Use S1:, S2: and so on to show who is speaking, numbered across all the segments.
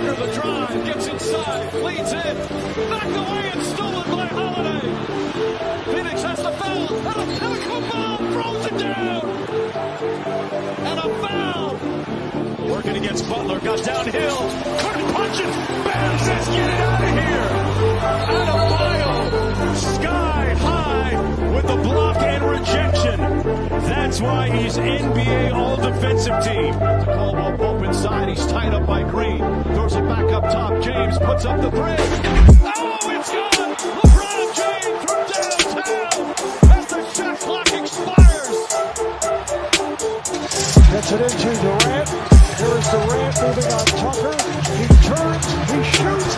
S1: Tucker, the drive, gets inside, leads in, knocked away and stolen by Holiday. Phoenix has the foul, Antetokounmpo throws it down. And a foul. Working against Butler, got downhill, couldn't punch it. Bam says, get it out of here. Adebayo, sky high with the block and rejection. That's why he's NBA All-Defensive Team. Caldwell Pope inside, he's tied up by Green. Throws it back up top, James puts up the three. Oh, it's gone! LeBron James from downtown as the shot clock expires.
S2: Gets it into Durant. Here is Durant moving on Tucker. He turns, he shoots.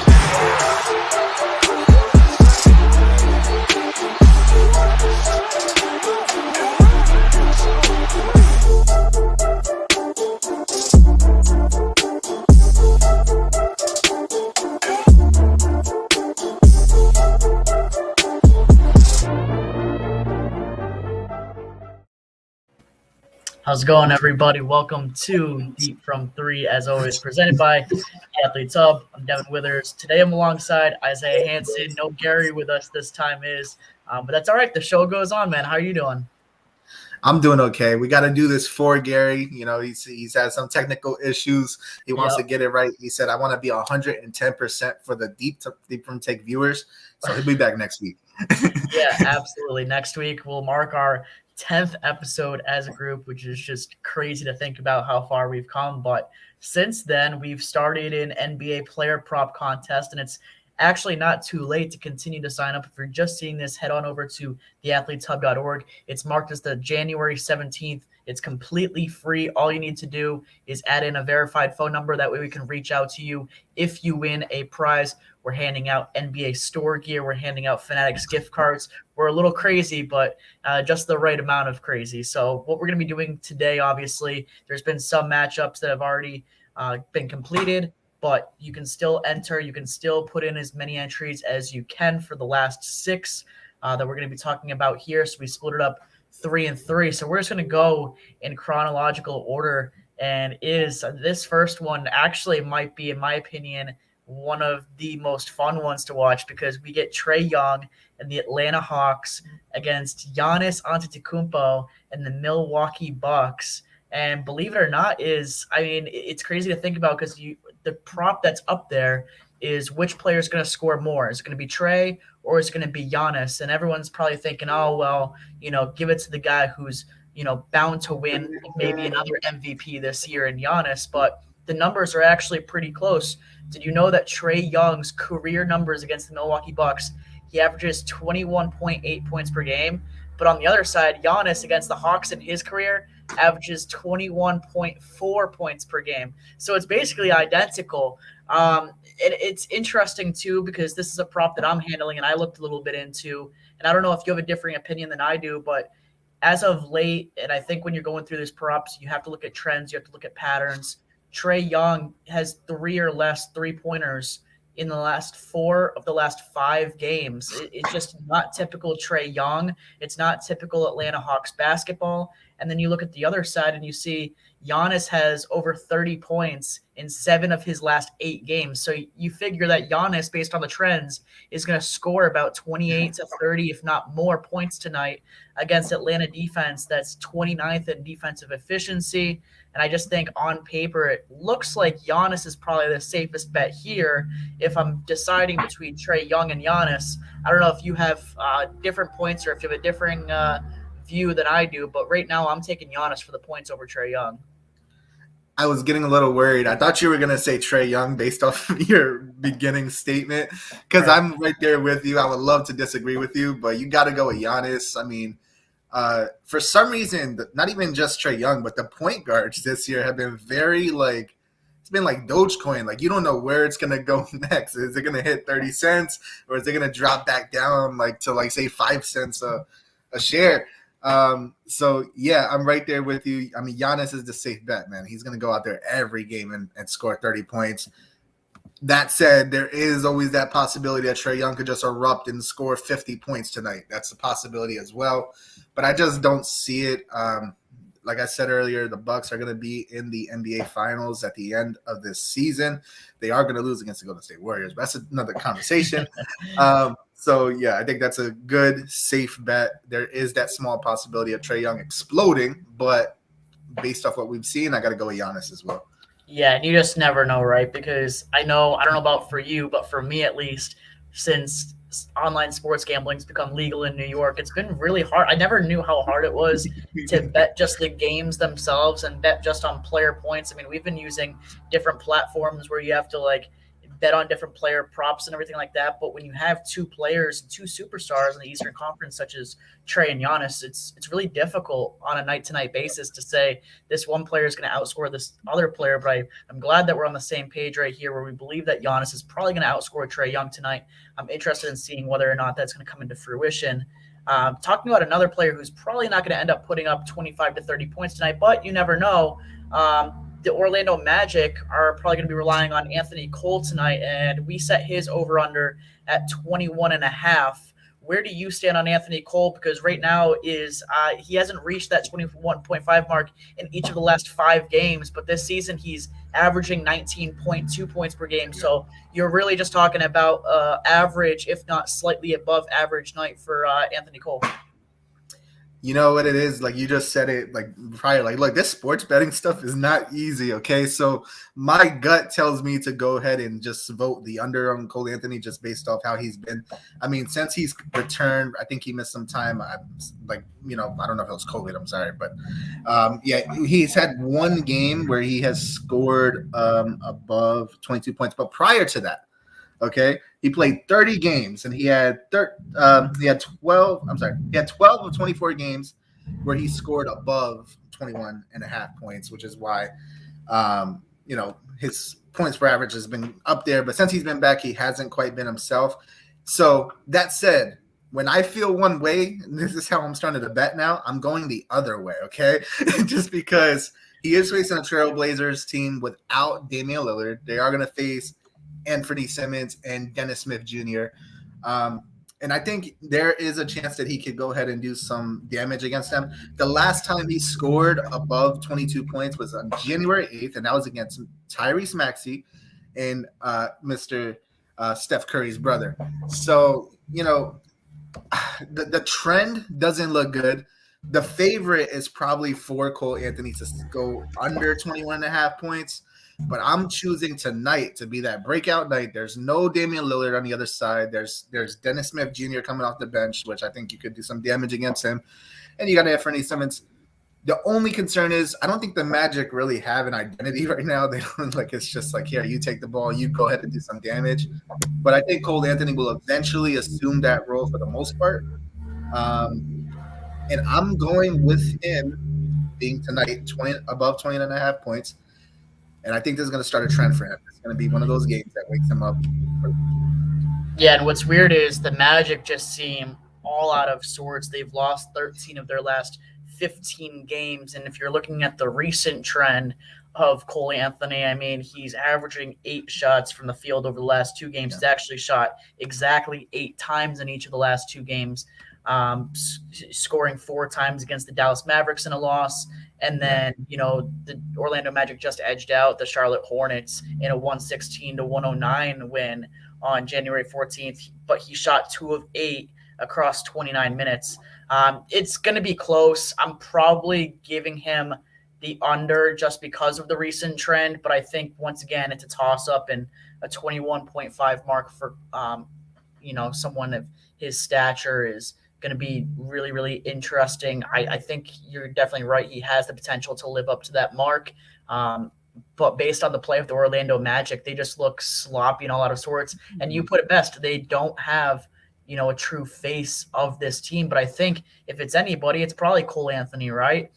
S3: How's it going, everybody? Welcome to Deep from Three, as always, presented by the Athletes Hub. I'm Devin Withers. Today I'm alongside Isaiah Hanson. No Gary with us this time but that's all right. The show goes on, man. How are you doing?
S4: I'm doing okay. We got to do this for Gary. You know, he's had some technical issues. He wants to get it right. He said, I want to be 110% for the Deep from Take viewers. So he'll be back next week.
S3: Yeah, absolutely. Next week we'll mark our 10th episode as a group, which is just crazy to think about how far we've come. But since then, we've started an NBA player prop contest, and it's actually not too late to continue to sign up. If you're just seeing this, head on over to theathleteshub.org. It's marked as the January 17th. It's completely free. All you need to do is add in a verified phone number. That way we can reach out to you if you win a prize. We're handing out NBA store gear. We're handing out Fanatics gift cards. We're a little crazy, but just the right amount of crazy. So what we're going to be doing today, obviously, there's been some matchups that have already been completed, but you can still enter. You can still put in as many entries as you can for the last 6 that we're going to be talking about here. So we split it up 3 and 3. So we're just going to go in chronological order. And this first one actually might be, in my opinion, one of the most fun ones to watch, because we get Trey Young and the Atlanta Hawks against Giannis Antetokounmpo and the Milwaukee Bucks. And believe it or not, it's crazy to think about, because the prop that's up there is which player is going to score more. Is it going to be Trey or is it going to be Giannis? And everyone's probably thinking, oh, well, give it to the guy who's, bound to win maybe another MVP this year in Giannis. But the numbers are actually pretty close. Did you know that Trey Young's career numbers against the Milwaukee Bucks, he averages 21.8 points per game? But on the other side, Giannis against the Hawks in his career averages 21.4 points per game. So it's basically identical. It's interesting, too, because this is a prop that I'm handling and I looked a little bit into. And I don't know if you have a differing opinion than I do, but as of late, and I think when you're going through these props, you have to look at trends, you have to look at patterns. Trey Young has 3 or less three-pointers in the last 4 of the last 5 games. It's just not typical Trey Young. It's not typical Atlanta Hawks basketball. And then you look at the other side and you see Giannis has over 30 points in 7 of his last 8 games. So you figure that Giannis, based on the trends, is going to score about 28 to 30, if not more, points tonight against Atlanta defense that's 29th in defensive efficiency. And I just think on paper, it looks like Giannis is probably the safest bet here if I'm deciding between Trey Young and Giannis. I don't know if you have different points or if you have a differing view than I do, but right now I'm taking Giannis for the points over Trey Young.
S4: I was getting a little worried. I thought you were going to say Trey Young based off your beginning statement, because right. I'm right there with you. I would love to disagree with you, but you got to go with Giannis. I mean, for some reason, not even just Trey Young, but the point guards this year have been very it's been like Dogecoin. Like, you don't know where it's going to go next. Is it going to hit 30 cents or is it going to drop back down to say 5 cents a share? So yeah, I'm right there with you. I mean, Giannis is the safe bet, man. He's going to go out there every game and score 30 points. That said, there is always that possibility that Trey Young could just erupt and score 50 points tonight. That's a possibility as well, but I just don't see it. like I said earlier, the Bucks are going to be in the NBA Finals at the end of this season. They are going to lose against the Golden State Warriors, but that's another conversation. So, yeah, I think that's a good, safe bet. There is that small possibility of Trey Young exploding, but based off what we've seen, I got to go with Giannis as well.
S3: Yeah, and you just never know, right? Because I don't know about for you, but for me at least, since online sports gambling's become legal in New York, it's been really hard. I never knew how hard it was to bet just the games themselves and bet just on player points. I mean, we've been using different platforms where you have to bet on different player props and everything like that. But when you have two players, two superstars in the Eastern Conference, such as Trey and Giannis, it's really difficult on a night-to-night basis to say this one player is going to outscore this other player. But I'm glad that we're on the same page right here, where we believe that Giannis is probably going to outscore Trey Young tonight. I'm interested in seeing whether or not that's going to come into fruition. Talking about another player who's probably not going to end up putting up 25 to 30 points tonight, but you never know. The Orlando Magic are probably going to be relying on Anthony Cole tonight, and we set his over-under at 21.5. Where do you stand on Anthony Cole? Because right now he hasn't reached that 21.5 mark in each of the last 5 games, but this season he's averaging 19.2 points per game. So you're really just talking about average, if not slightly above average night for Anthony Cole.
S4: You know what it is? Like you just said it prior. Look, this sports betting stuff is not easy, okay? So my gut tells me to go ahead and just vote the under on Cole Anthony just based off how he's been. I mean, since he's returned, I think he missed some time. I don't know if it was COVID, I'm sorry. But, he's had one game where he has scored above 22 points. But prior to that, okay, he played 30 games and he had 12 of 24 games where he scored above 21.5 points, which is why his points per average has been up there, but since he's been back, he hasn't quite been himself. So that said, when I feel one way, and this is how I'm starting to bet now, I'm going the other way, okay? Just because he is facing a Trailblazers team without Damian Lillard. They are going to face Anthony Simmons and Dennis Smith Jr. And I think there is a chance that he could go ahead and do some damage against them. The last time he scored above 22 points was on January 8th, and that was against Tyrese Maxey and Mr. Steph Curry's brother. So, the trend doesn't look good. The favorite is probably for Cole Anthony to go under 21.5 points. But I'm choosing tonight to be that breakout night. There's no Damian Lillard on the other side. There's Dennis Smith Jr. coming off the bench, which I think you could do some damage against him. And you got Anthony Simmons. The only concern is I don't think the Magic really have an identity right now. They don't it's just here, you take the ball, you go ahead and do some damage. But I think Cole Anthony will eventually assume that role for the most part. And I'm going with him being tonight above 20.5 points. And I think this is going to start a trend for him. It's going to be one of those games that wakes him up.
S3: Yeah, and what's weird is the Magic just seem all out of sorts. They've lost 13 of their last 15 games. And if you're looking at the recent trend of Cole Anthony, I mean, he's averaging 8 shots from the field over the last 2 games. He's actually shot exactly 8 times in each of the last 2 games, scoring 4 times against the Dallas Mavericks in a loss. And then, the Orlando Magic just edged out the Charlotte Hornets in a 116-109 win on January 14th. But he shot 2 of 8 across 29 minutes. It's going to be close. I'm probably giving him the under just because of the recent trend. But I think, once again, it's a toss-up, and a 21.5 mark for, someone of his stature is going to be really, really interesting. I think you're definitely right. He has the potential to live up to that mark. But based on the play of the Orlando Magic, they just look sloppy and all out of sorts. And you put it best, they don't have, a true face of this team. But I think if it's anybody, it's probably Cole Anthony, right?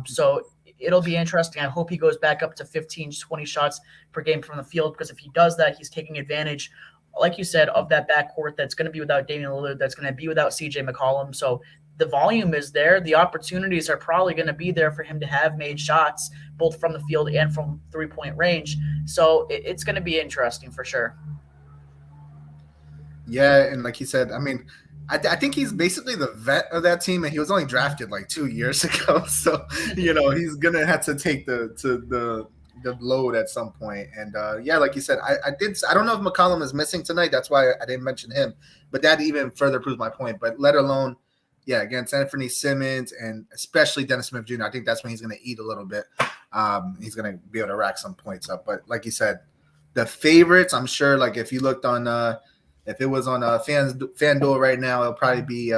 S3: So it'll be interesting. I hope he goes back up to 15, 20 shots per game from the field, because if he does that, he's taking advantage, like you said, of that backcourt that's going to be without Damian Lillard, that's going to be without CJ McCollum. So the volume is there. The opportunities are probably going to be there for him to have made shots, both from the field and from 3-point range. So it's going to be interesting for sure.
S4: Yeah, and like you said, I mean, I think he's basically the vet of that team, and he was only drafted like 2 years ago. So he's gonna have to take the load at some point. And yeah, like you said, I don't know if McCollum is missing tonight. That's why I didn't mention him. But that even further proves my point. But let alone, yeah, against Anthony Simmons and especially Dennis Smith Jr., I think that's when he's gonna eat a little bit. He's gonna be able to rack some points up. But like you said, the favorites, I'm sure. Like if you looked on. If it was on FanDuel right now, it'll probably be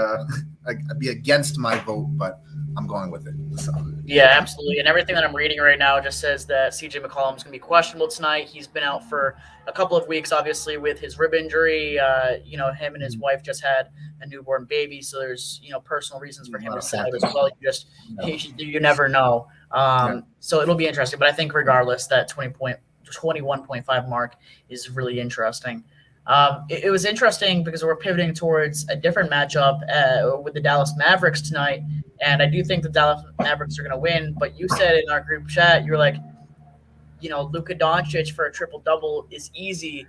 S4: against my vote, but I'm going with it. So.
S3: Yeah, absolutely. And everything that I'm reading right now just says that CJ McCollum is going to be questionable tonight. He's been out for a couple of weeks, obviously, with his rib injury. Him and his wife just had a newborn baby, so there's personal reasons for him to sit out as well. You never know. So it'll be interesting. But I think regardless, that 21.5 mark is really interesting. It was interesting because we're pivoting towards a different matchup with the Dallas Mavericks tonight, and I do think the Dallas Mavericks are going to win. But you said in our group chat, you're like, Luka Doncic for a triple-double is easy,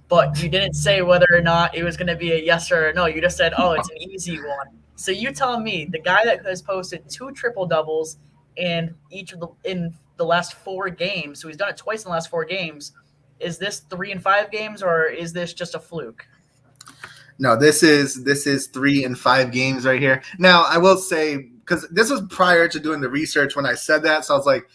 S3: but you didn't say whether or not it was going to be a yes or a no. You just said, oh, it's an easy one. So you tell me, the guy that has posted 2 triple-doubles in the last 4 games, so he's done it twice in the last 4 games. Is this 3 and 5 games, or is this just a fluke?
S4: No, this is 3 and 5 games right here. Now, I will say, because this was prior to doing the research when I said that, so I was like,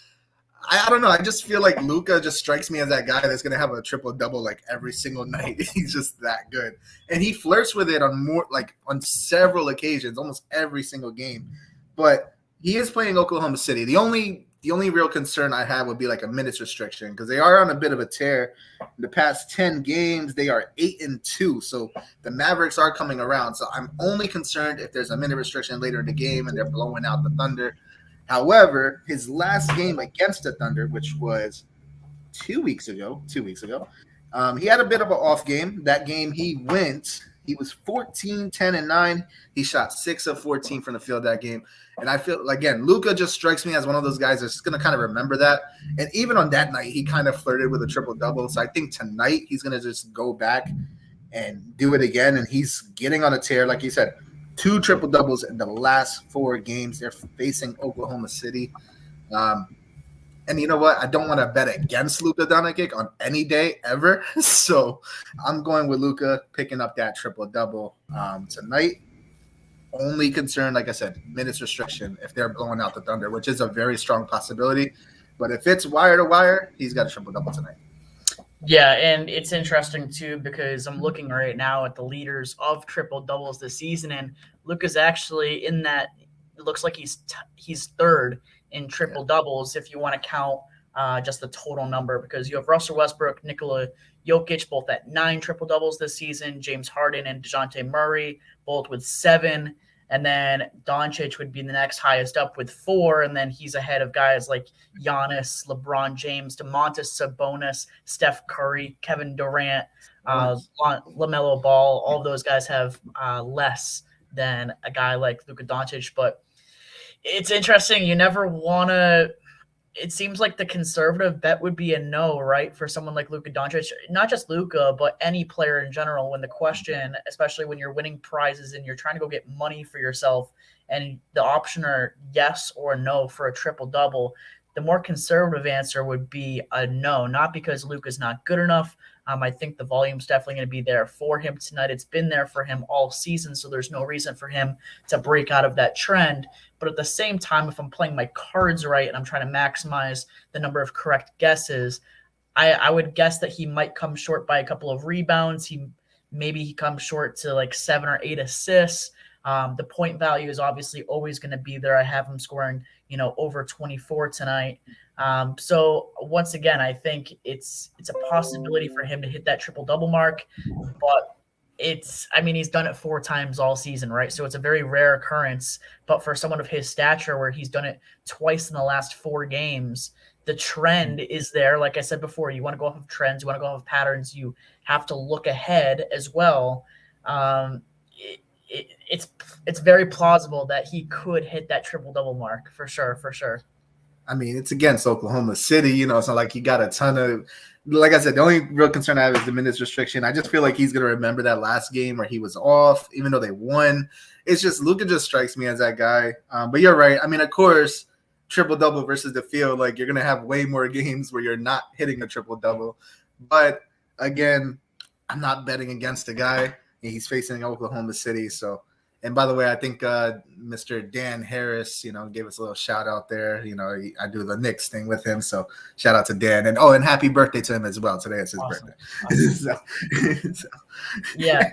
S4: I don't know. I just feel like Luka just strikes me as that guy that's going to have a triple-double like every single night. He's just that good. And he flirts with it on several occasions, almost every single game. But he is playing Oklahoma City. The only real concern I have would be like a minutes restriction, because they are on a bit of a tear. In the past 10 games, they are 8-2. So the Mavericks are coming around. So I'm only concerned if there's a minute restriction later in the game and they're blowing out the Thunder. However, his last game against the Thunder, which was 2 weeks ago, he had a bit of an off game. That game he was 14, 10, and 9. He shot 6 of 14 from the field that game. And I feel, again, Luka just strikes me as one of those guys that's going to kind of remember that. And even on that night, he kind of flirted with a triple-double. So I think tonight he's going to just go back and do it again. And he's getting on a tear. Like you said, 2 triple-doubles in the last 4 games. They're facing Oklahoma City. And you know what? I don't want to bet against Luka Doncic on any day ever. So I'm going with Luka picking up that triple-double tonight. Only concern, like I said, minutes restriction if they're blowing out the Thunder, which is a very strong possibility. But if it's wire to wire, he's got a triple-double tonight.
S3: Yeah, and it's interesting, too, because I'm looking right now at the leaders of triple-doubles this season, and Luka's actually in that – it looks like he's third in triple-doubles if you want to count just the total number, because you have Russell Westbrook, Nikola Jokic, both at 9 triple-doubles this season, James Harden and DeJounte Murray, both with 7, and then Doncic would be the next highest up with 4, and then he's ahead of guys like Giannis, LeBron James, Domantas Sabonis, Steph Curry, Kevin Durant, LaMelo Ball. All of those guys have less than a guy like Luka Doncic, but it's interesting. You never want to – it seems like the conservative bet would be a no, right, for someone like Luka Doncic. Not just Luka, but any player in general. When the question, especially when you're winning prizes and you're trying to go get money for yourself, and the option are yes or no for a triple-double, the more conservative answer would be a no, not because Luka's not good enough. I think the volume's definitely going to be there for him tonight. It's been there for him all season, so there's no reason for him to break out of that trend. But at the same time, if I'm playing my cards right and I'm trying to maximize the number of correct guesses, I would guess that he might come short by a couple of rebounds. Maybe he comes short to like 7 or 8 assists. The point value is obviously always going to be there. I have him scoring, over 24 tonight. So once again, I think it's a possibility for him to hit that triple-double mark, but he's done it 4 times all season, right? So it's a very rare occurrence, but for someone of his stature where he's done it twice in the last 4 games, the trend is there. Like I said before, you want to go off of trends, you want to go off of patterns, you have to look ahead as well. It's very plausible that he could hit that triple-double mark for sure.
S4: I mean, it's against Oklahoma City. You know, it's not like he got a ton of. Like I said, the only real concern I have is the minutes restriction. I just feel like he's going to remember that last game where he was off, even though they won. It's just Luka just strikes me as that guy. But you're right. I mean, of course, triple-double versus the field, like you're going to have way more games where you're not hitting a triple-double. But, again, I'm not betting against the guy. He's facing Oklahoma City, so. And by the way, I think Mr. Dan Harris, gave us a little shout out there. I do the Knicks thing with him, so shout out to Dan. And happy birthday to him as well. Today is his birthday.
S3: Awesome. Yeah,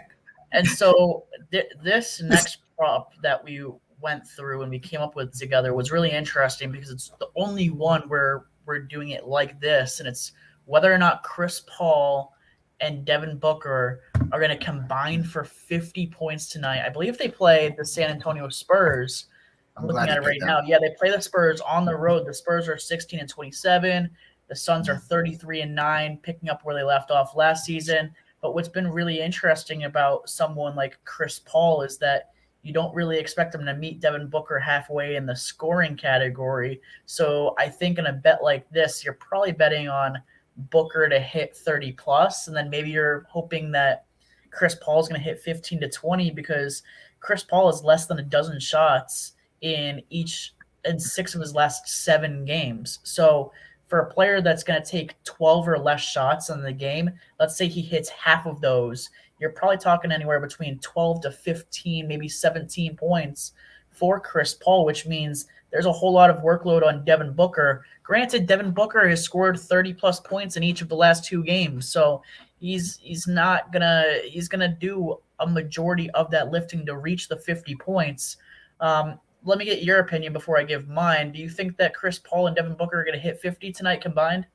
S3: and so this next prop that we went through and we came up with together was really interesting because it's the only one where we're doing it like this, and it's whether or not Chris Paul and Devin Booker are going to combine for 50 points tonight. I believe they play the San Antonio Spurs. I'm looking at it right now. Yeah, they play the Spurs on the road. The Spurs are 16-27. The Suns are 33-9, picking up where they left off last season. But what's been really interesting about someone like Chris Paul is that you don't really expect him to meet Devin Booker halfway in the scoring category. So I think in a bet like this, you're probably betting on Booker to hit 30 plus, and then maybe you're hoping that Chris Paul is going to hit 15 to 20 because Chris Paul has less than a dozen shots in 6 of his last 7 games. So for a player that's going to take 12 or less shots in the game, let's say he hits half of those, you're probably talking anywhere between 12 to 15, maybe 17 points for Chris Paul, which means there's a whole lot of workload on Devin Booker. Granted, Devin Booker has scored 30-plus points in each of the last 2 games, so he's gonna do a majority of that lifting to reach the 50 points. Let me get your opinion before I give mine. Do you think that Chris Paul and Devin Booker are going to hit 50 tonight combined?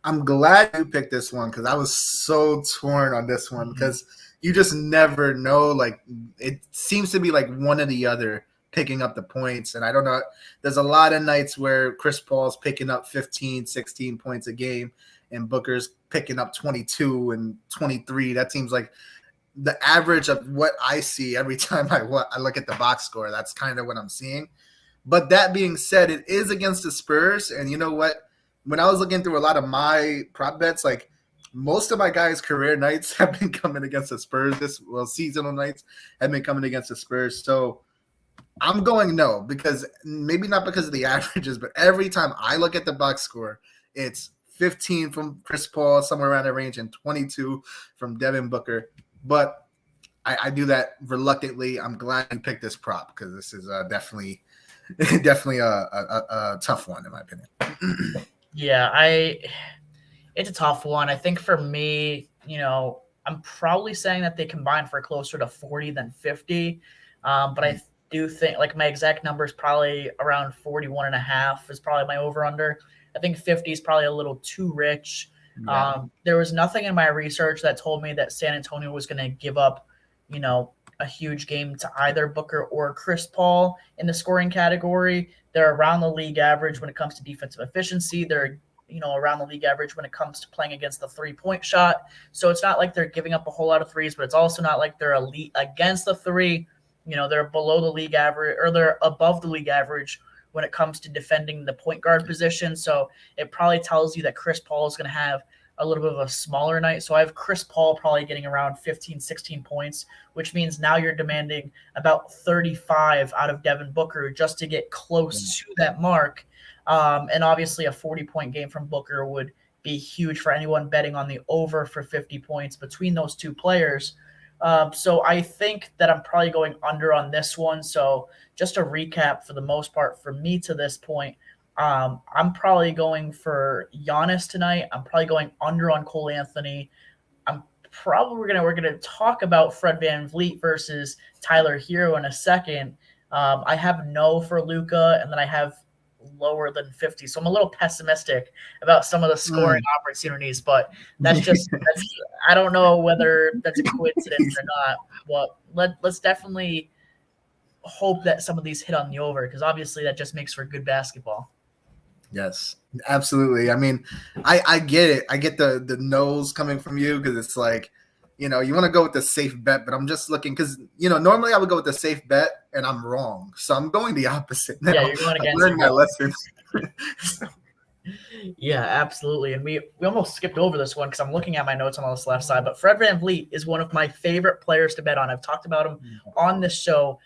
S4: I'm glad you picked this one because I was so torn on this one because you just never know. Like it seems to be like one or the other picking up the points. And I don't know. There's a lot of nights where Chris Paul's picking up 15, 16 points a game and Booker's picking up 22 and 23. That seems like the average of what I see every time I look at the box score. That's kind of what I'm seeing. But that being said, it is against the Spurs. And you know what? When I was looking through a lot of my prop bets, like most of my guys' career nights have been coming against the Spurs. Seasonal nights have been coming against the Spurs. So I'm going no, because maybe not because of the averages, but every time I look at the box score, it's 15 from Chris Paul, somewhere around that range, and 22 from Devin Booker. But I do that reluctantly. I'm glad you picked this prop because this is definitely a tough one in my opinion.
S3: Yeah, it's a tough one. I think for me, I'm probably saying that they combine for closer to 40 than 50. But I do think like my exact number is probably around 41.5 is probably my over under. I think 50 is probably a little too rich. Yeah. There was nothing in my research that told me that San Antonio was going to give up, a huge game to either Booker or Chris Paul in the scoring category. They're around the league average when it comes to defensive efficiency. They're, around the league average when it comes to playing against the 3-point shot. So it's not like they're giving up a whole lot of threes, but it's also not like they're elite against the three. They're below the league average or they're above the league average when it comes to defending the point guard position. So it probably tells you that Chris Paul is going to have a little bit of a smaller night. So I have Chris Paul probably getting around 15, 16 points, which means now you're demanding about 35 out of Devin Booker just to get close to that mark. And obviously a 40-point game from Booker would be huge for anyone betting on the over for 50 points between those two players. So I think that I'm probably going under on this one. So just to recap for the most part for me to this point, I'm probably going for Giannis tonight. I'm probably going under on Cole Anthony. We're gonna talk about Fred VanVleet versus Tyler Hero in a second. I have no for Luka, and then I have lower than 50. So I'm a little pessimistic about some of the scoring opportunities, but that's I don't know whether that's a coincidence or not. But let's definitely hope that some of these hit on the over because obviously that just makes for good basketball.
S4: Yes, absolutely. I mean, I get it. I get the no's coming from you because it's like, you want to go with the safe bet, but I'm just looking because, normally I would go with the safe bet and I'm wrong. So I'm going the opposite now.
S3: Yeah, you're going against
S4: I learned my lesson.
S3: Yeah, absolutely. And we almost skipped over this one because I'm looking at my notes on this left side. But Fred VanVleet is one of my favorite players to bet on. I've talked about him on this show,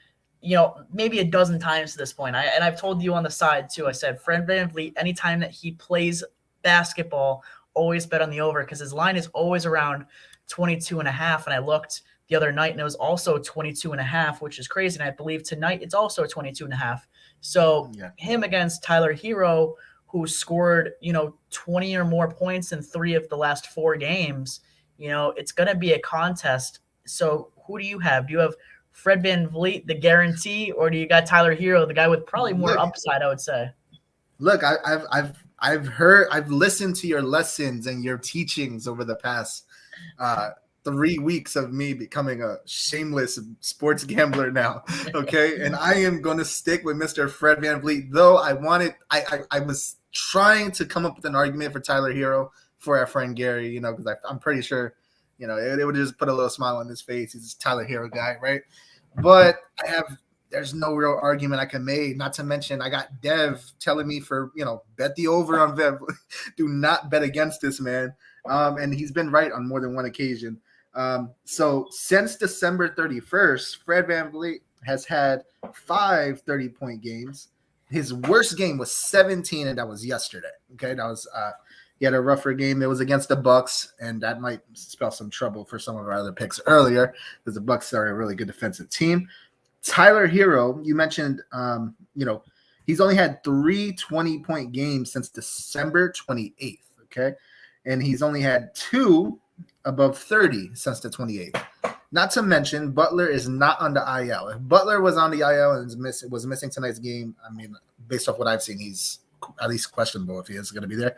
S3: maybe a dozen times to this point. And I've told you on the side too. I said Fred VanVleet, anytime that he plays basketball, always bet on the over because his line is always around 22.5. And I looked the other night and it was also 22.5, which is crazy. And I believe tonight it's also 22.5. So him against Tyler Hero, who scored, 20 or more points in 3 of the last 4 games, it's going to be a contest. So who do you have? Do you have Fred VanVleet, the guarantee, or do you got Tyler Hero, the guy with probably more upside, I would say?
S4: Look, I've listened to your lessons and your teachings over the past 3 weeks of me becoming a shameless sports gambler now. Okay. And I am going to stick with Mr. Fred VanVleet, though I was trying to come up with an argument for Tyler Hero for our friend Gary, because I'm pretty sure, it would just put a little smile on his face. He's a Tyler Hero guy. Right. But there's no real argument I can make. Not to mention, I got Dev telling me bet the over on Vev. Do not bet against this man. And he's been right on more than one occasion. So since December 31st, Fred VanVleet has had 5 30-point games. His worst game was 17, and that was yesterday. Okay, that was he had a rougher game. It was against the Bucks, and that might spell some trouble for some of our other picks earlier because the Bucks are a really good defensive team. Tyler Hero, you mentioned, he's only had 3 20-point games since December 28th. Okay, and he's only had 2 above 30 since the 28th. Not to mention, Butler is not on the IL. If Butler was on the IL and was missing tonight's game, I mean, based off what I've seen, he's at least questionable if he is going to be there.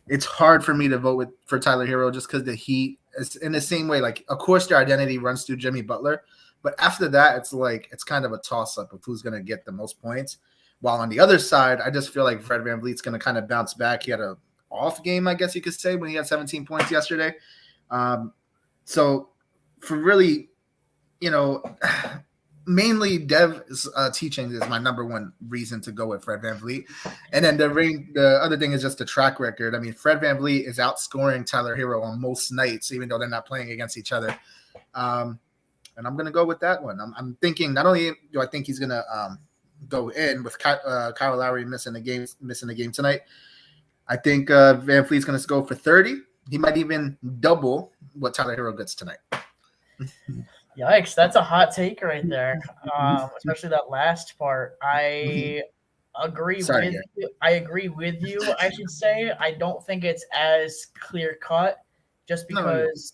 S4: It's hard for me to vote for Tyler Hero just because the Heat is in the same way. Like, of course, their identity runs through Jimmy Butler, but after that, it's kind of a toss-up of who's going to get the most points. While on the other side, I just feel like Fred VanVleet's going to kind of bounce back. He had a off game, I guess you could say, when he had 17 points yesterday. So for really, mainly Dev's teaching is my number one reason to go with Fred VanVleet. And then the other thing is just the track record. I mean, Fred VanVleet is outscoring Tyler Hero on most nights, even though they're not playing against each other. And I'm going to go with that one. I'm thinking not only do I think he's going to go in with Kyle Lowry missing the game tonight, I think VanVleet's going to go for 30. He might even double what Tyler Hero gets tonight.
S3: Yikes, that's a hot take right there, especially that last part. I agree with you. I agree with you, I should say. I don't think it's as clear-cut just because,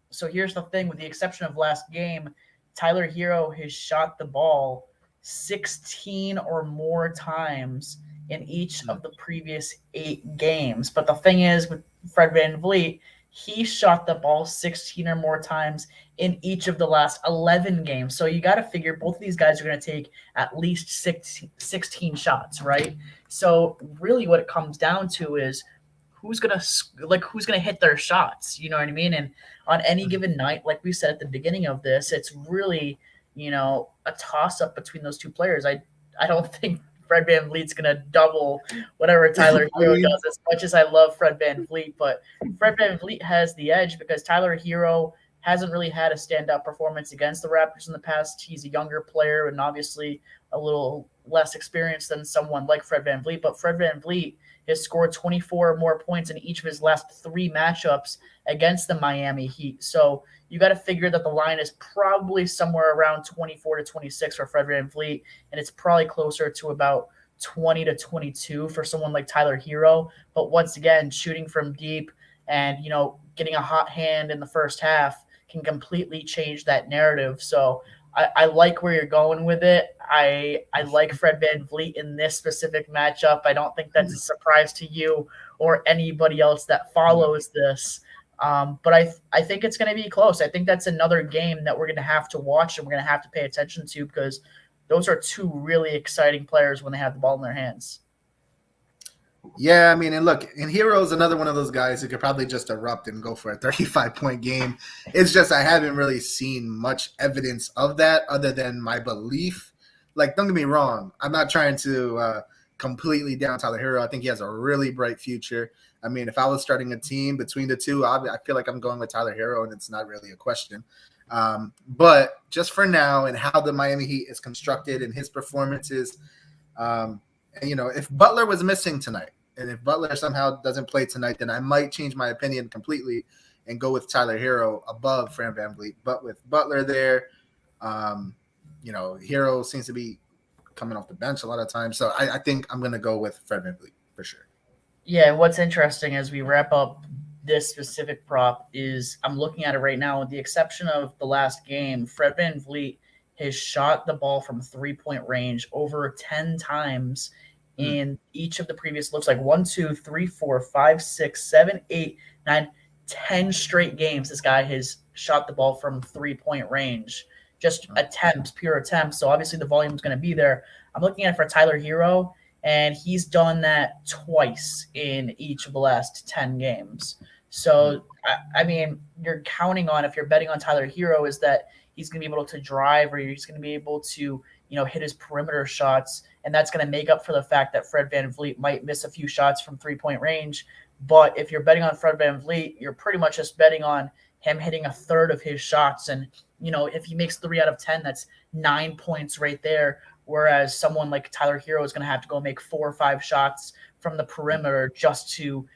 S3: so here's the thing. With the exception of last game, Tyler Hero has shot the ball 16 or more times in each of the previous 8 games. But the thing is, with Fred VanVleet, he shot the ball 16 or more times in each of the last 11 games. So you got to figure both of these guys are going to take at least 16 shots, right? So really what it comes down to is who's going to hit their shots, you know what I mean? And on any given night, like we said at the beginning of this, it's really, a toss-up between those two players. I don't think Fred VanVleet's going to double whatever Tyler Hero does, as much as I love Fred VanVleet. But Fred VanVleet has the edge because Tyler Hero hasn't really had a standout performance against the Raptors in the past. He's a younger player and obviously a little less experienced than someone like Fred VanVleet. But Fred VanVleet has scored 24 or more points in each of his last 3 matchups against the Miami Heat. So you got to figure that the line is probably somewhere around 24 to 26 for Fred VanVleet, and it's probably closer to about 20 to 22 for someone like Tyler Hero. But once again, shooting from deep and, getting a hot hand in the first half can completely change that narrative. So I like where you're going with it. I like Fred VanVleet in this specific matchup. I don't think that's a surprise to you or anybody else that follows this. But I think it's going to be close. I think that's another game that we're going to have to watch and we're going to have to pay attention to because those are 2 really exciting players when they have the ball in their hands.
S4: Yeah, and look, and Hero's another one of those guys who could probably just erupt and go for a 35-point game. It's just I haven't really seen much evidence of that other than my belief. Like, don't get me wrong. I'm not trying to completely down Tyler Hero. I think he has a really bright future. I mean, if I was starting a team between the two, I feel like I'm going with Tyler Hero, and it's not really a question. But just for now, and how the Miami Heat is constructed and his performances, and if Butler was missing tonight, and if Butler somehow doesn't play tonight, then I might change my opinion completely and go with Tyler Hero above Fred VanVleet. But with Butler there, Hero seems to be coming off the bench a lot of times. So I think I'm going to go with Fred VanVleet for sure.
S3: Yeah, what's interesting as we wrap up this specific prop is I'm looking at it right now. With the exception of the last game, Fred VanVleet has shot the ball from 3-point range over 10 times in each of the previous looks, like 1, 2, 3, 4, 5, 6, 7, 8, 9, 10 straight games. This guy has shot the ball from 3-point range. Just attempts, pure attempts. So obviously the volume is going to be there. I'm looking at it for Tyler Hero, and he's done that twice in each of the last 10 games. So, I mean, you're counting on, if you're betting on Tyler Hero, is that he's going to be able to drive, or he's going to be able to, hit his perimeter shots. And that's going to make up for the fact that Fred VanVleet might miss a few shots from 3-point range. But if you're betting on Fred VanVleet, you're pretty much just betting on him hitting a third of his shots. And, if he makes 3 out of 10, that's 9 points right there. Whereas someone like Tyler Hero is going to have to go make 4 or 5 shots from the perimeter just to,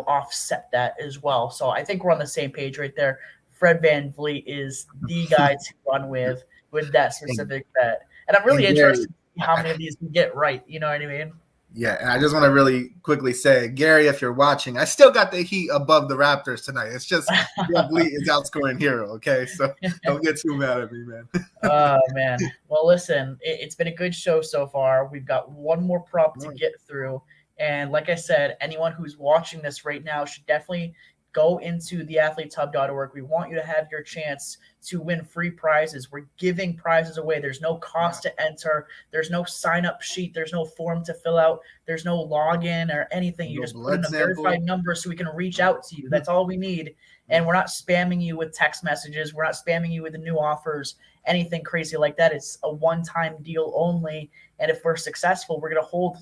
S3: offset that as well. So I think we're on the same page right there. Fred VanVleet is the guy to run with that specific bet. And I'm really interested to see how many of these we get right. You know what I mean?
S4: Yeah, and I just want to really quickly say, Gary, if you're watching, I still got the Heat above the Raptors tonight. It's just VanVleet is outscoring Hero, okay? So don't get too mad at me, man.
S3: Oh, man. Well, listen, it's been a good show so far. We've got one more prop to get through. And like I said, anyone who's watching this right now should definitely go into theathletehub.org. We want you to have your chance to win free prizes. We're giving prizes away. There's no cost to enter. There's no sign-up sheet. There's no form to fill out. There's no login or anything. You just put in a verified number so we can reach out to you. That's all we need. And we're not spamming you with text messages. We're not spamming you with the new offers, anything crazy like that. It's a one-time deal only. And if we're successful, we're going to hold,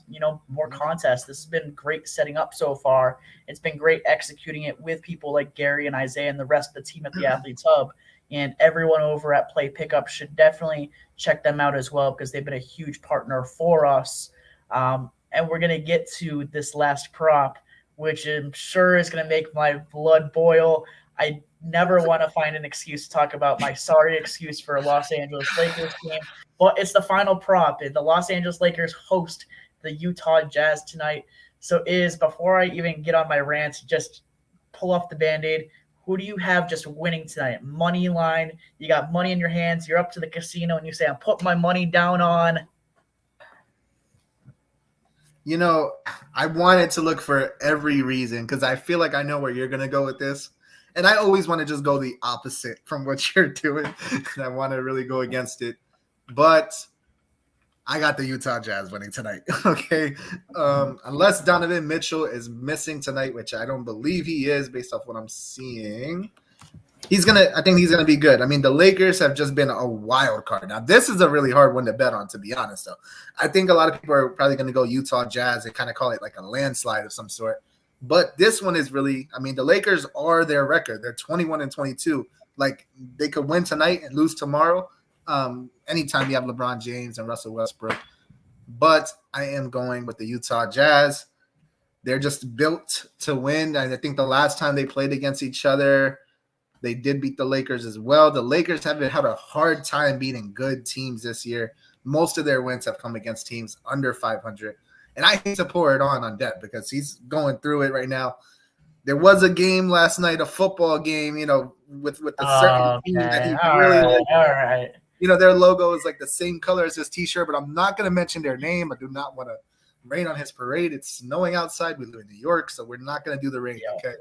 S3: more contests. This has been great setting up so far. It's been great executing it with people like Gary and Isaiah and the rest of the team at the Athletes Hub. And everyone over at Play Pickup should definitely check them out as well, because they've been a huge partner for us. And we're going to get to this last prop, which I'm sure is going to make my blood boil. I never want to find an excuse to talk about my sorry excuse for a Los Angeles Lakers game. But it's the final prop. The Los Angeles Lakers host the Utah Jazz tonight. So before I even get on my rant, just pull off the Band-Aid. Who do you have just winning tonight? Money line. You got money in your hands. You're up to the casino and you say, I'm putting my money down on.
S4: I wanted to look for every reason because I feel like I know where you're going to go with this. And I always want to just go the opposite from what you're doing. And I want to really go against it. But I got the Utah Jazz winning tonight, okay? Unless Donovan Mitchell is missing tonight, which I don't believe he is based off what I'm seeing. I think he's gonna be good. I mean, the Lakers have just been a wild card. Now, this is a really hard one to bet on, to be honest, though. I think a lot of people are probably gonna go Utah Jazz and kind of call it like a landslide of some sort. But this one is really, the Lakers are their record. They're 21-22. Like, they could win tonight and lose tomorrow. Anytime you have LeBron James and Russell Westbrook. But I am going with the Utah Jazz. They're just built to win. And I think the last time they played against each other, they did beat the Lakers as well. The Lakers have had a hard time beating good teams this year. Most of their wins have come against teams under 500. And I hate to pour it on Dev because he's going through it right now. There was a game last night, a football game, with a certain team that he really liked.
S3: All right.
S4: Their logo is like the same color as his T-shirt, but I'm not going to mention their name. I do not want to rain on his parade. It's snowing outside. We live in New York, so we're not going to do the rain, okay?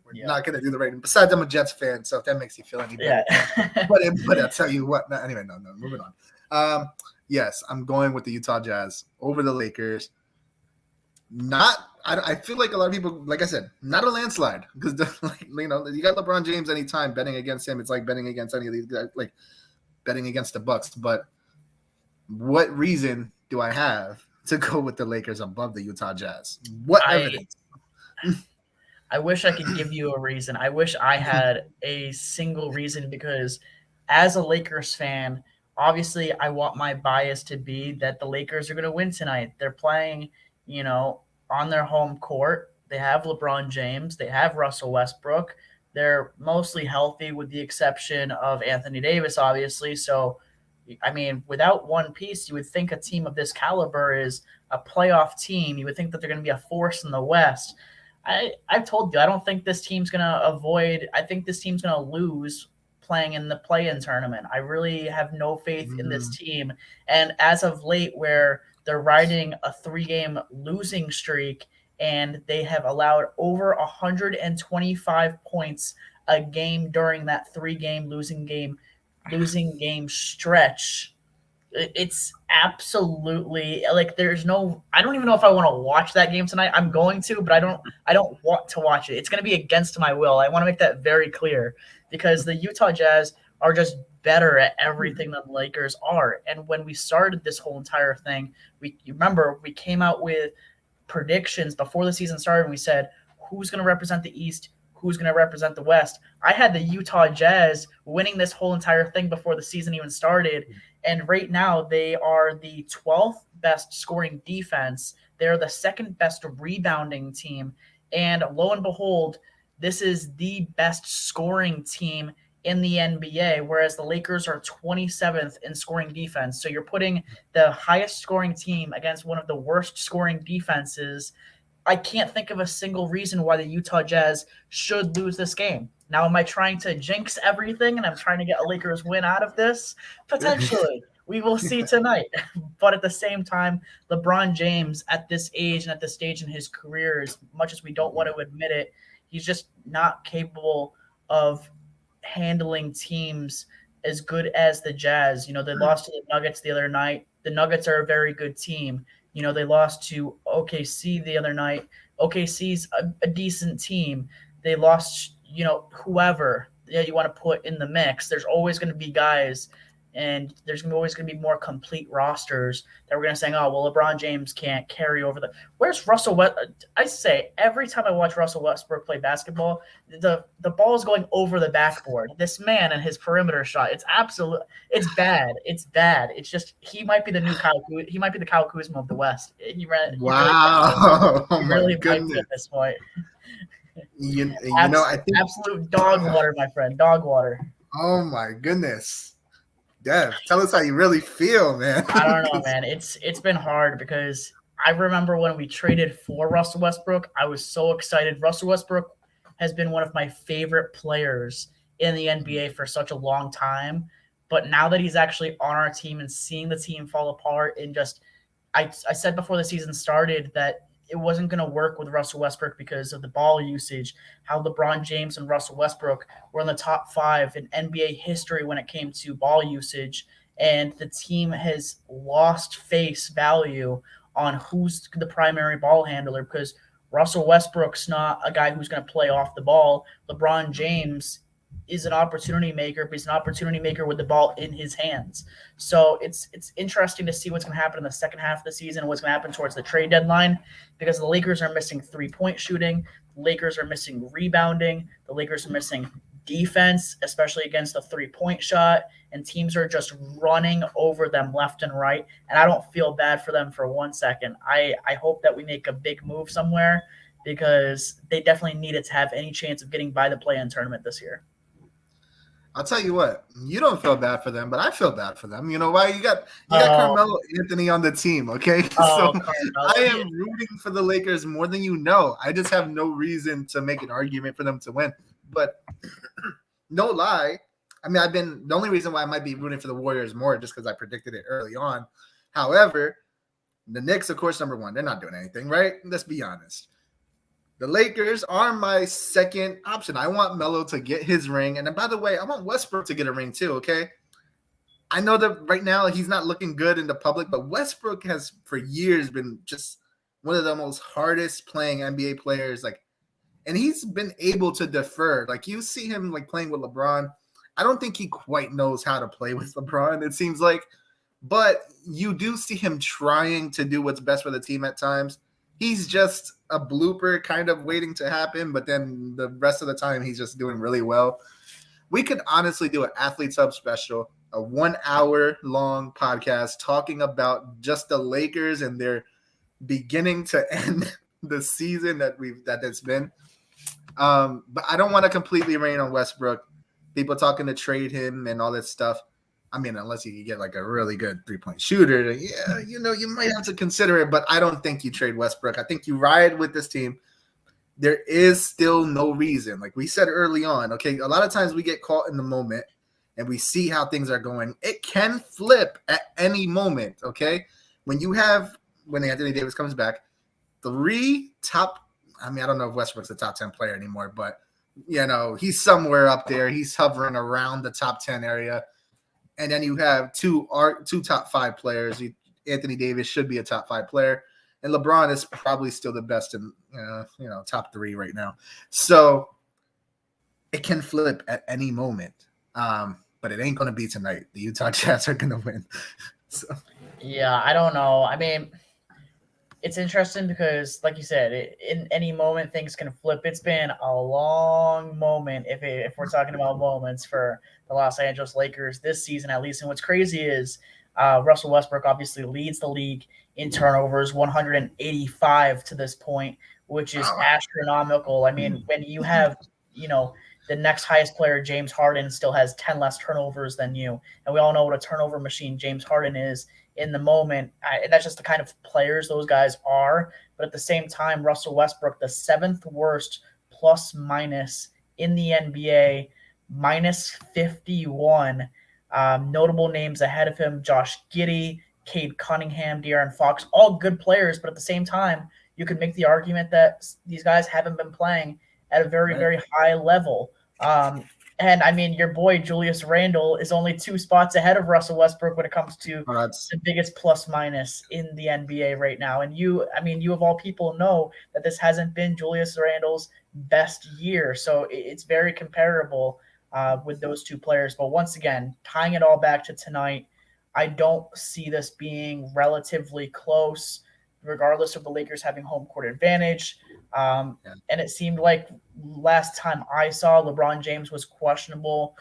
S4: We're not going to do the rain. Besides, I'm a Jets fan, so if that makes you feel any better.
S3: Yeah.
S4: but I'll tell you what. Anyway, no, moving on. Yes, I'm going with the Utah Jazz over the Lakers. I feel like a lot of people, like I said, not a landslide because you got LeBron James anytime. Betting against him, it's like betting against any of these guys, like betting against the Bucks. But what reason do I have to go with the Lakers above the Utah Jazz? What evidence?
S3: I wish I could give you a reason. I wish I had a single reason, because as a Lakers fan, obviously I want my bias to be that the Lakers are going to win tonight. They're playing, on their home court. They have LeBron James. They have Russell Westbrook. They're mostly healthy with the exception of Anthony Davis, obviously. So, I mean, without one piece, you would think a team of this caliber is a playoff team. You would think that they're going to be a force in the West. I've told you, I don't think this team's going to avoid – I think this team's going to lose playing in the play-in tournament. I really have no faith in this team. And as of late, where they're riding a 3-game losing streak and they have allowed over 125 points a game during that 3-game losing game stretch, it's absolutely like there's no – I don't even know if I want to watch that game tonight. I'm going to, but I don't want to watch it. It's going to be against my will. I want to make that very clear, because the Utah Jazz are just better at everything than the Lakers are. And when we started this whole entire thing, you remember we came out with predictions before the season started, and we said who's going to represent the East, who's going to represent the West. I had the Utah Jazz winning this whole entire thing before the season even started. And right now they are the 12th best scoring defense. They're the second best rebounding team. And lo and behold, this is the best scoring team in the NBA, whereas the Lakers are 27th in scoring defense. So you're putting the highest scoring team against one of the worst scoring defenses. I can't think of a single reason why the Utah Jazz should lose this game. Now, am I trying to jinx everything and I'm trying to get a Lakers win out of this? Potentially. We will see tonight. But at the same time, LeBron James at this age and at this stage in his career, as much as we don't want to admit it, he's just not capable of handling teams as good as the Jazz. They lost to the Nuggets the other night. The Nuggets are a very good team. They lost to OKC the other night. OKC's a decent team. They lost, whoever you want to put in the mix. There's always going to be guys, and there's always going to be more complete rosters that we're going to say, oh, well, LeBron James can't carry over Where's Russell Westbrook? I say every time I watch Russell Westbrook play basketball, the ball is going over the backboard. This man and his perimeter shot, it's bad. It's bad. It's just he might be the new he might be the Kyle Kuzma of the West.
S4: Wow.
S3: He really might be at this point.
S4: I think
S3: absolute dog water, my friend. Dog water.
S4: Oh my goodness. Dev, tell us how you really feel, man.
S3: I don't know, man. It's been hard, because I remember when we traded for Russell Westbrook, I was so excited. Russell Westbrook has been one of my favorite players in the NBA for such a long time. But now that he's actually on our team and seeing the team fall apart, and I said before the season started that it wasn't going to work with Russell Westbrook because of the ball usage, how LeBron James and Russell Westbrook were in the top 5 in NBA history when it came to ball usage. And the team has lost face value on who's the primary ball handler, because Russell Westbrook's not a guy who's going to play off the ball. LeBron James is an opportunity maker, but he's an opportunity maker with the ball in his hands. So it's interesting to see what's going to happen in the second half of the season, what's going to happen towards the trade deadline, because the Lakers are missing 3-point shooting. The Lakers are missing rebounding. The Lakers are missing defense, especially against the 3-point shot, and teams are just running over them left and right. And I don't feel bad for them for 1 second. I hope that we make a big move somewhere, because they definitely need it to have any chance of getting by the play-in tournament this year.
S4: I'll tell you what, you don't feel bad for them, but I feel bad for them. You know why? You got Carmelo Anthony on the team, okay? So I am rooting for the Lakers more than you know. I just have no reason to make an argument for them to win. But no lie, I mean, the only reason why I might be rooting for the Warriors more just because I predicted it early on. However, the Knicks, of course, number one, they're not doing anything, right? Let's be honest. The Lakers are my second option. I want Melo to get his ring. And by the way, I want Westbrook to get a ring too, okay? I know that right now he's not looking good in the public, but Westbrook has for years been just one of the most hardest playing NBA players. And he's been able to defer. You see him playing with LeBron. I don't think he quite knows how to play with LeBron, it seems like. but you do see him trying to do what's best for the team at times. He's just a blooper kind of waiting to happen, but then the rest of the time he's just doing really well. We could honestly do an Athletes Hub special, a 1 hour long podcast talking about just the Lakers and their beginning to end the season that it's been. But I don't want to completely rain on Westbrook. People talking to trade him and all that stuff. I mean, unless you get like a really good 3-point shooter, yeah, you might have to consider it. But I don't think you trade Westbrook. I think you ride with this team. There is still no reason. Like we said early on, okay, a lot of times we get caught in the moment and we see how things are going. It can flip at any moment, okay? When Anthony Davis comes back, 3 top – I mean, I don't know if Westbrook's a top 10 player anymore, but, he's somewhere up there. He's hovering around the top 10 area. And then you have two top 5 players. Anthony Davis should be a top 5 player. And LeBron is probably still the best in, top 3 right now. So it can flip at any moment. But it ain't going to be tonight. The Utah Jazz are going to win. So.
S3: Yeah, I don't know. I mean, it's interesting because, like you said, in any moment things can flip. It's been a long moment if we're talking about moments for the Los Angeles Lakers this season at least. And what's crazy is Russell Westbrook obviously leads the league in turnovers, 185 to this point, which is astronomical. I mean, when you have, the next highest player, James Harden, still has 10 less turnovers than you. And we all know what a turnover machine James Harden is in the moment. That's just the kind of players those guys are. But at the same time, Russell Westbrook, the 7th worst plus minus in the NBA, minus 51. Notable names ahead of him, Josh Giddey, Cade Cunningham, De'Aaron Fox, all good players. But at the same time, you could make the argument that these guys haven't been playing at a very, very high level. And I mean, your boy Julius Randle is only 2 spots ahead of Russell Westbrook when it comes to the biggest plus minus in the NBA right now. And you of all people know that this hasn't been Julius Randle's best year. So it's very comparable with those 2 players. But once again, tying it all back to tonight, I don't see this being relatively close, regardless of the Lakers having home court advantage. And it seemed like last time I saw LeBron James was questionable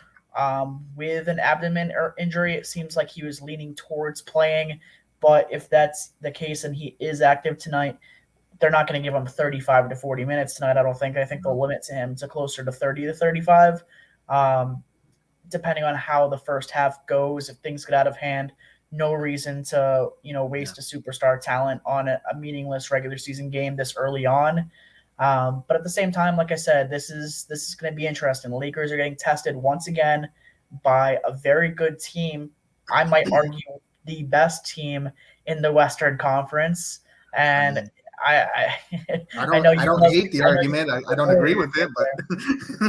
S3: with an abdomen injury. It seems like he was leaning towards playing. But if that's the case and he is active tonight, they're not going to give him 35 to 40 minutes tonight, I don't think. I think they'll limit to him to closer to 30 to 35. Depending on how the first half goes, if things get out of hand, no reason to, waste a superstar talent on a meaningless regular season game this early on. But at the same time, like I said, this is going to be interesting. The Lakers are getting tested once again by a very good team. I might argue the best team in the Western Conference. And I
S4: don't hate the argument. I don't agree with it,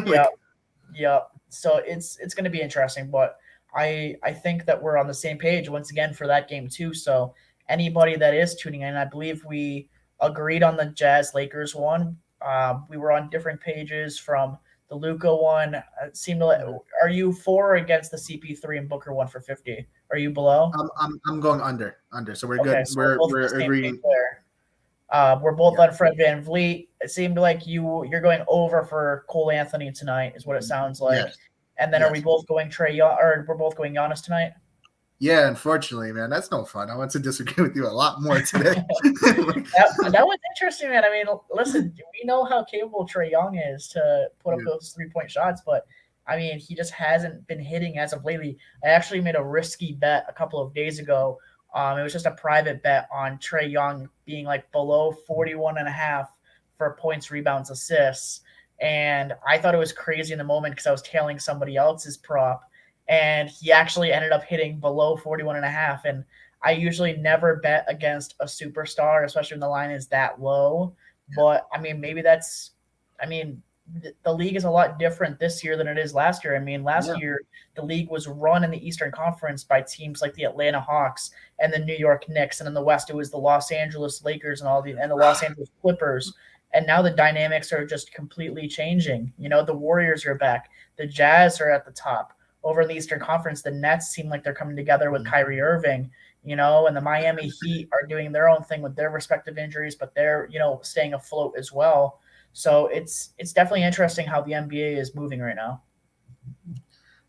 S4: but
S3: yeah. So it's going to be interesting, but I think that we're on the same page once again for that game too. So anybody that is tuning in, I believe we agreed on the Jazz Lakers one. We were on different pages from the Luka one. It seemed like, are you for or against the CP3 and Booker one for 50? Are you below?
S4: I'm going under. So we're good. So we're agreeing.
S3: We're both on Fred VanVleet. It seemed like you're going over for Cole Anthony tonight, is what it sounds like. Yes. And then are we both going Trey, or we're both going Giannis tonight?
S4: Yeah, unfortunately, man, that's no fun. I want to disagree with you a lot more today.
S3: that was interesting, man. I mean, listen, we know how capable Trey Young is to put up those 3-point shots, but I mean, he just hasn't been hitting as of lately. I actually made a risky bet a couple of days ago. It was just a private bet on Trey Young being like below 41.5 for points, rebounds, assists. And I thought it was crazy in the moment because I was tailing somebody else's prop. And he actually ended up hitting below 41.5. And I usually never bet against a superstar, especially when the line is that low. But, I mean, maybe the league is a lot different this year than it is last year. I mean, last year, the league was run in the Eastern Conference by teams like the Atlanta Hawks and the New York Knicks. And in the West, it was the Los Angeles Lakers and the Los Angeles Clippers. And now the dynamics are just completely changing. The Warriors are back. The Jazz are at the top. over in the Eastern Conference, the Nets seem like they're coming together with Kyrie Irving, and the Miami Heat are doing their own thing with their respective injuries, but they're, staying afloat as well. So it's definitely interesting how the NBA is moving right now.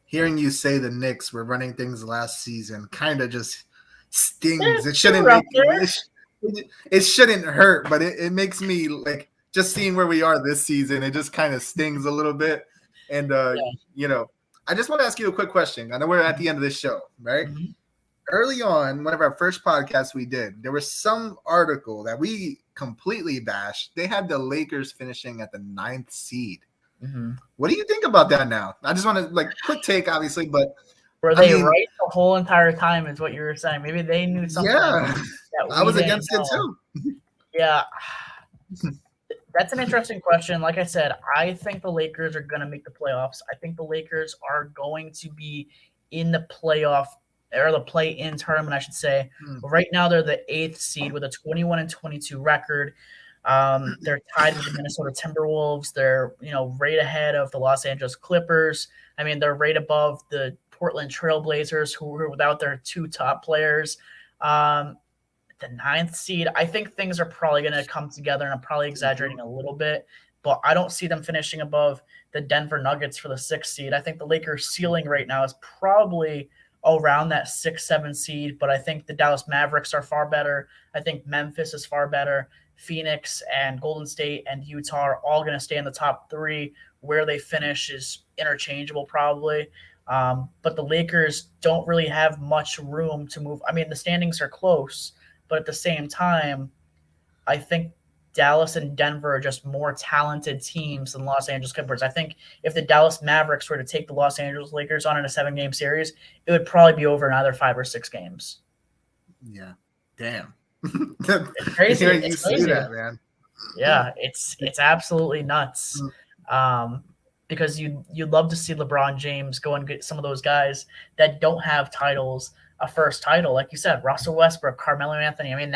S4: Hearing you say the Knicks were running things last season kind of just stings.
S3: Yeah,
S4: It shouldn't make it shouldn't hurt, but it makes me like just seeing where we are this season. It just kind of stings a little bit. And I just want to ask you a quick question. I know we're at the end of this show, right?
S3: Mm-hmm.
S4: Early on, one of our first podcasts we did, there was some article that we completely bashed. They had the Lakers finishing at the 9th seed.
S3: Mm-hmm.
S4: What do you think about that now? I just want to quick take, obviously, but
S3: were they right the whole entire time is what you were saying? Maybe they knew something.
S4: Yeah,
S3: that
S4: I was against it too.
S3: Yeah, that's an interesting question. Like I said, I think the Lakers are going to make the playoffs. I think the Lakers are going to be in the playoff or the play-in tournament, I should say. Right now, they're the 8th seed with a 21-22 record. They're tied with the Minnesota Timberwolves. They're, right ahead of the Los Angeles Clippers. I mean, they're right above the Portland Trailblazers, who were without their 2 top players. The 9th seed, I think things are probably going to come together, and I'm probably exaggerating a little bit, but I don't see them finishing above the Denver Nuggets for the 6th seed. I think the Lakers' ceiling right now is probably around that 6-7 seed, but I think the Dallas Mavericks are far better. I think Memphis is far better. Phoenix and Golden State and Utah are all going to stay in the top 3. Where they finish is interchangeable probably. But the Lakers don't really have much room to move. I mean, the standings are close, but at the same time, I think Dallas and Denver are just more talented teams than Los Angeles Clippers. I think if the Dallas Mavericks were to take the Los Angeles Lakers on in a 7-game series, it would probably be over in either 5 or 6 games.
S4: Yeah. Damn.
S3: It's crazy.
S4: It's crazy. That, man.
S3: Yeah, it's absolutely nuts. Because you'd love to see LeBron James go and get some of those guys that don't have titles, a first title. Like you said, Russell Westbrook, Carmelo Anthony. I mean,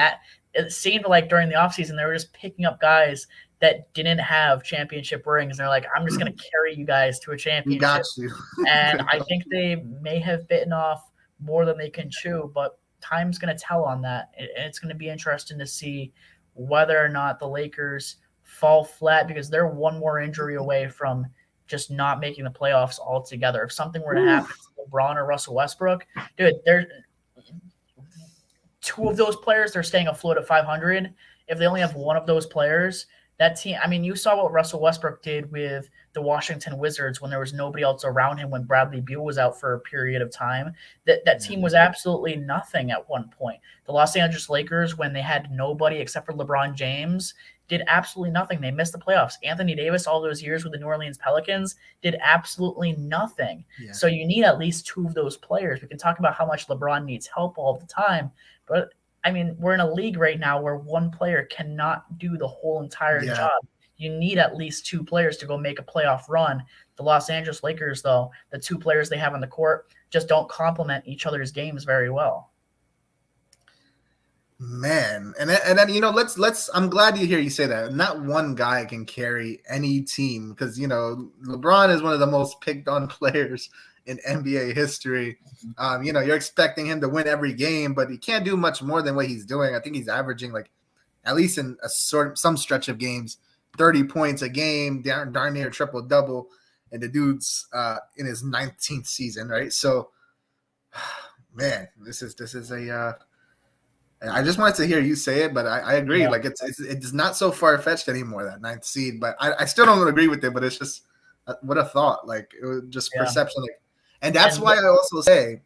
S3: it seemed like during the offseason they were just picking up guys that didn't have championship rings. And they're like, I'm just going to carry you guys to a championship.
S4: Got you.
S3: And I think they may have bitten off more than they can chew, but time's going to tell on that. And it's going to be interesting to see whether or not the Lakers fall flat, because they're one more injury away from just not making the playoffs altogether. If something were to happen to LeBron or Russell Westbrook, dude, they're 2 of those players, they're staying afloat at 500. If they only have 1 of those players, that team, I mean, you saw what Russell Westbrook did with the Washington Wizards when there was nobody else around him, when Bradley Beal was out for a period of time. That team was absolutely nothing at one point. The Los Angeles Lakers, when they had nobody except for LeBron James, did absolutely nothing. They missed the playoffs. Anthony Davis, all those years with the New Orleans Pelicans, did absolutely nothing. Yeah. So you need at least 2 of those players. We can talk about how much LeBron needs help all the time, but I mean, we're in a league right now where 1 player cannot do the whole entire job. You need at least 2 players to go make a playoff run. The Los Angeles Lakers, though, the 2 players they have on the court just don't complement each other's games very well.
S4: Man, and then let's. I'm glad to hear you say that. Not one guy can carry any team, because LeBron is one of the most picked on players in NBA history. You're expecting him to win every game, but he can't do much more than what he's doing. I think he's averaging at least in some stretch of games, 30 points a game, darn near triple double, and the dude's in his 19th season, right? So, man, this is a. I just wanted to hear you say it, but I agree. Yeah. It's not so far fetched anymore, that 9th seed. But I still don't agree with it. But it's just what a thought. It was just perception. And that's why I also say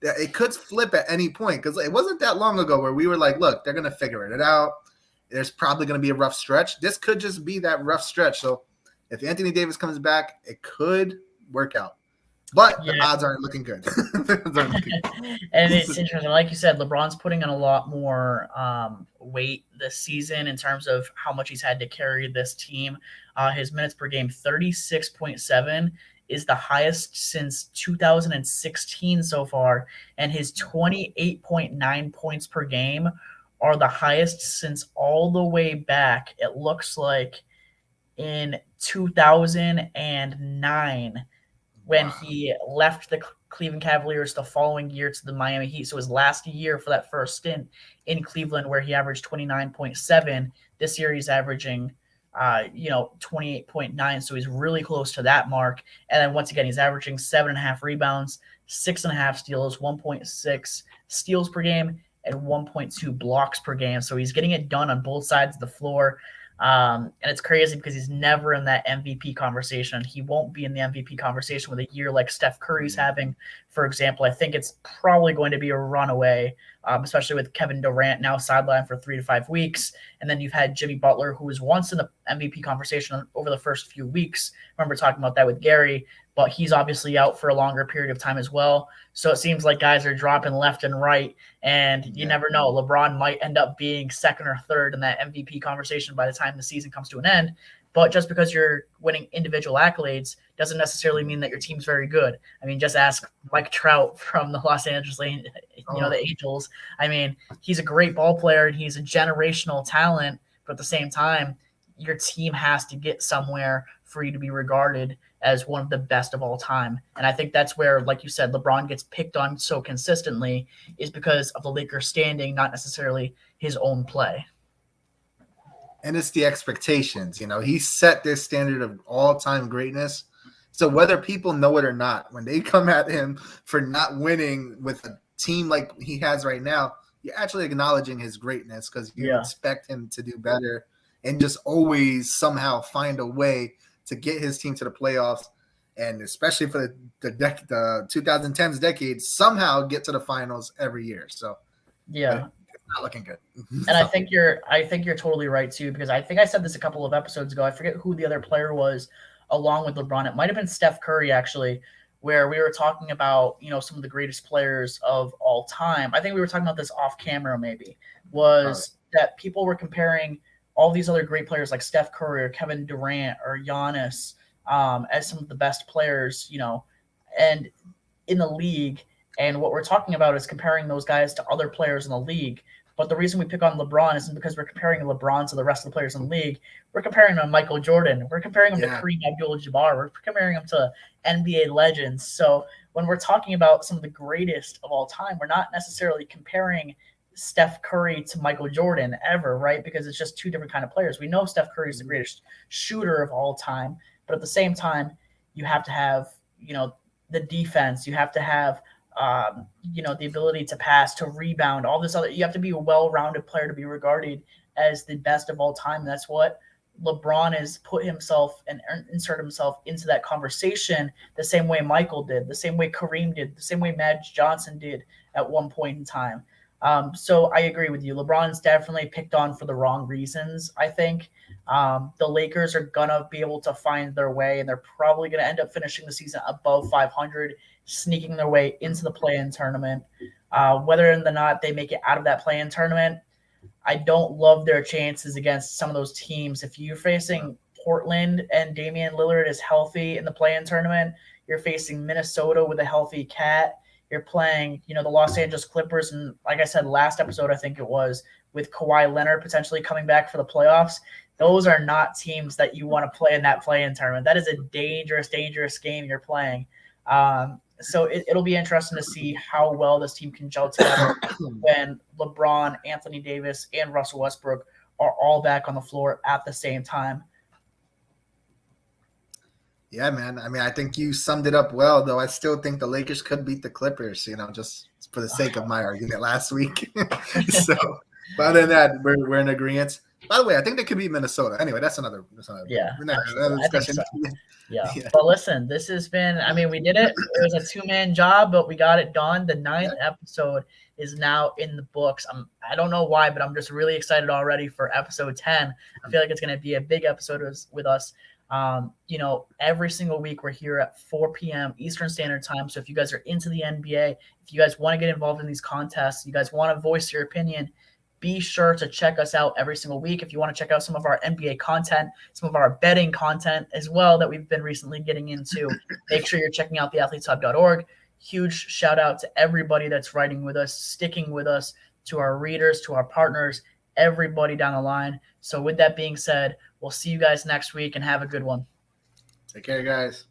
S4: that it could flip at any point, because it wasn't that long ago where we were like, look, they're going to figure it out. There's probably going to be a rough stretch. This could just be that rough stretch. So if Anthony Davis comes back, it could work out. But the odds aren't looking good.
S3: And it's interesting. Like you said, LeBron's putting in a lot more weight this season in terms of how much he's had to carry this team. His minutes per game, 36.7, is the highest since 2016 so far. And his 28.9 points per game are the highest since all the way back, it looks like, in 2009. when he left the Cleveland Cavaliers the following year to the Miami Heat. So his last year for that first stint in Cleveland, where he averaged 29.7. This year he's averaging 28.9. So he's really close to that mark. And then once again, he's averaging 7.5 rebounds, 6.5 steals, 1.6 steals per game, and 1.2 blocks per game. So he's getting it done on both sides of the floor. And it's crazy because he's never in that MVP conversation. He won't be in the MVP conversation with a year like Steph Curry's having, for example. I think it's probably going to be a runaway, especially with Kevin Durant now sidelined for 3 to 5 weeks. And then you've had Jimmy Butler, who was once in the MVP conversation over the first few weeks. I remember talking about that with Gary, but he's obviously out for a longer period of time as well. So it seems like guys are dropping left and right, and you never know. LeBron might end up being second or third in that MVP conversation by the time the season comes to an end. But just because you're winning individual accolades doesn't necessarily mean that your team's very good. I mean, just ask Mike Trout from the Los Angeles, the Angels. I mean, he's a great ball player and he's a generational talent, but at the same time, your team has to get somewhere for you to be regarded as one of the best of all time. And I think that's where, like you said, LeBron gets picked on so consistently is because of the Lakers standing, not necessarily his own play.
S4: And it's the expectations. He set this standard of all-time greatness. So whether people know it or not, when they come at him for not winning with a team like he has right now, you're actually acknowledging his greatness because you expect him to do better and just always somehow find a way to get his team to the playoffs, and especially for the 2010s decade, somehow get to the finals every year. So it's not looking good.
S3: And I think you're totally right too, because I think I said this a couple of episodes ago. I forget who the other player was along with LeBron. It might have been Steph Curry actually, where we were talking about some of the greatest players of all time. I think we were talking about this off camera maybe, that people were comparing all these other great players like Steph Curry or Kevin Durant or Giannis as some of the best players, and in the league. And what we're talking about is comparing those guys to other players in the league. But the reason we pick on LeBron isn't because we're comparing LeBron to the rest of the players in the league. We're comparing him to Michael Jordan. We're comparing him to Kareem Abdul-Jabbar. We're comparing him to NBA legends. So when we're talking about some of the greatest of all time, we're not necessarily comparing Steph Curry to Michael Jordan ever, right? Because it's just two different kind of players. We know Steph Curry is the greatest shooter of all time, but at the same time, you have to have, the defense. You have to have, the ability to pass, to rebound, all this other. You have to be a well-rounded player to be regarded as the best of all time. That's what LeBron has put himself and insert himself into that conversation the same way Michael did, the same way Kareem did, the same way Magic Johnson did at one point in time. So I agree with you. LeBron's definitely picked on for the wrong reasons, I think. The Lakers are going to be able to find their way, and they're probably going to end up finishing the season above 500, sneaking their way into the play-in tournament. Whether or not they make it out of that play-in tournament, I don't love their chances against some of those teams. If you're facing Portland and Damian Lillard is healthy in the play-in tournament, you're facing Minnesota with a healthy Cat. You're playing, the Los Angeles Clippers, and like I said last episode, I think it was, with Kawhi Leonard potentially coming back for the playoffs. Those are not teams that you want to play in that play-in tournament. That is a dangerous, dangerous game you're playing. So it'll be interesting to see how well this team can gel together when LeBron, Anthony Davis, and Russell Westbrook are all back on the floor at the same time.
S4: Yeah, man. I mean, I think you summed it up well, though. I still think the Lakers could beat the Clippers, just for the sake of my argument last week. So, but other than that, we're in agreement. By the way, I think they could beat Minnesota. Anyway, that's another discussion.
S3: So. Yeah. But listen, this has been, we did it. It was a 2-man job, but we got it done. The 9th episode is now in the books. I don't know why, but I'm just really excited already for episode 10. I feel like it's going to be a big episode with us. Every single week we're here at 4 p.m. Eastern Standard Time. So if you guys are into the NBA, if you guys want to get involved in these contests, you guys want to voice your opinion, be sure to check us out every single week. If you want to check out some of our NBA content, some of our betting content as well that we've been recently getting into, make sure you're checking out theathleteshub.org. Huge shout out to everybody that's writing with us, sticking with us, to our readers, to our partners, everybody down the line. So with that being said, we'll see you guys next week and have a good one.
S4: Take care, guys.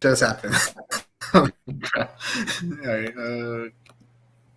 S4: just happened. All right.